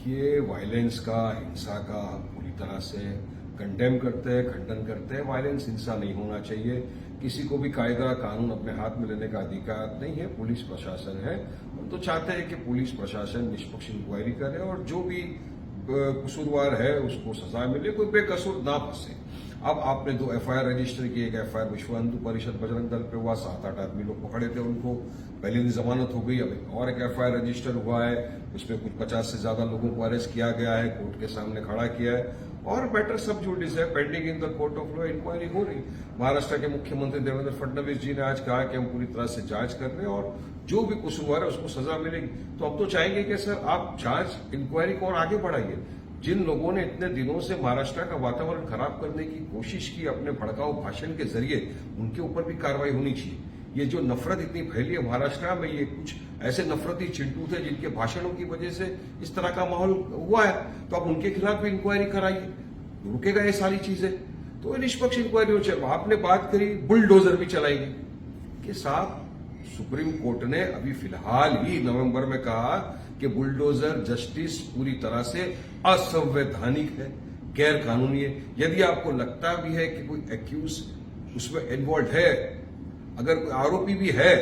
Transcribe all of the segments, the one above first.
देखिए, वायलेंस का, हिंसा का हम पूरी तरह से कंडेम करते हैं, खंडन करते हैं। वायलेंस, हिंसा नहीं होना चाहिए। किसी को भी कायदा कानून अपने हाथ में लेने का अधिकार नहीं है। पुलिस प्रशासन है, हम तो चाहते हैं कि पुलिस प्रशासन निष्पक्ष इंक्वायरी करे और जो भी कसूरवार है उसको सजा मिले, कोई बेकसूर ना फंसे। अब आपने 2 एफआईआर रजिस्टर की। एक एफआईआर विश्व हिंदू परिषद बजरंग दल पे हुआ, 7-8 आदमी लोग पकड़े थे, उनको पहले दिन जमानत हो गई। अब और एक एफआईआर रजिस्टर हुआ है, उसमें कुछ 50 से ज्यादा लोगों को अरेस्ट किया गया है, कोर्ट के सामने खड़ा किया है और मैटर सब जुडिस है, pending in the court of law, inquiry हो रही। महाराष्ट्र के मुख्यमंत्री देवेंद्र फडणवीस जी ने आज कहा कि हम पूरी तरह से जांच कर रहे हैं और जो भी कसूरवार है उसको सजा मिलेगी। तो अब तो चाहेंगे कि सर आप जांच, इंक्वायरी को और आगे बढ़ाइए। जिन लोगों ने इतने दिनों से महाराष्ट्र का वातावरण खराब करने की कोशिश की अपने भड़काऊ भाषण के जरिए, उनके ऊपर भी कार्रवाई होनी चाहिए। ये जो नफरत इतनी फैली है महाराष्ट्र में, ये कुछ ऐसे नफरती चिंटू थे जिनके भाषणों की वजह से इस तरह का माहौल हुआ है, तो अब उनके खिलाफ भी इंक्वायरी कराइए। रुकेगा ये सारी चीजें तो निष्पक्ष इंक्वायरी हो चाहिए। आपने बात करी बुलडोजर भी चलाएंगे कि साहब, सुप्रीम कोर्ट ने अभी फिलहाल ही नवंबर में कहा कि बुलडोजर जस्टिस पूरी तरह से असंवैधानिक है, गैर कानूनी है। यदि आपको लगता भी है कि कोई एक्यूज उसमें इन्वॉल्व है, अगर कोई आरोपी भी है,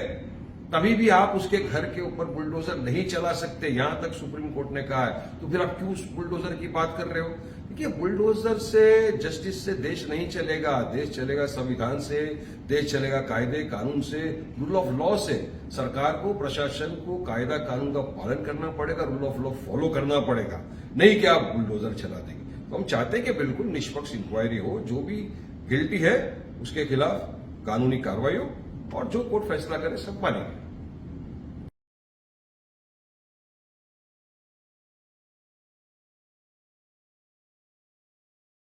तभी भी आप उसके घर के ऊपर बुलडोजर नहीं चला सकते, यहां तक सुप्रीम कोर्ट ने कहा है। तो फिर आप क्यों उस बुलडोजर की बात कर रहे हो? देखिए, बुलडोजर से, जस्टिस से देश नहीं चलेगा। देश चलेगा संविधान से, देश चलेगा कायदे कानून से, रूल ऑफ लॉ से। सरकार को, प्रशासन को कायदा कानून का पालन करना पड़ेगा, रूल ऑफ लॉ फॉलो करना पड़ेगा, नहीं कि आप बुलडोजर चला देंगे। तो हम चाहते हैं कि बिल्कुल निष्पक्ष इंक्वायरी हो, जो भी गिल्टी है उसके खिलाफ कानूनी कार्रवाई हो और जो कोर्ट फैसला करे सब मानेंगे।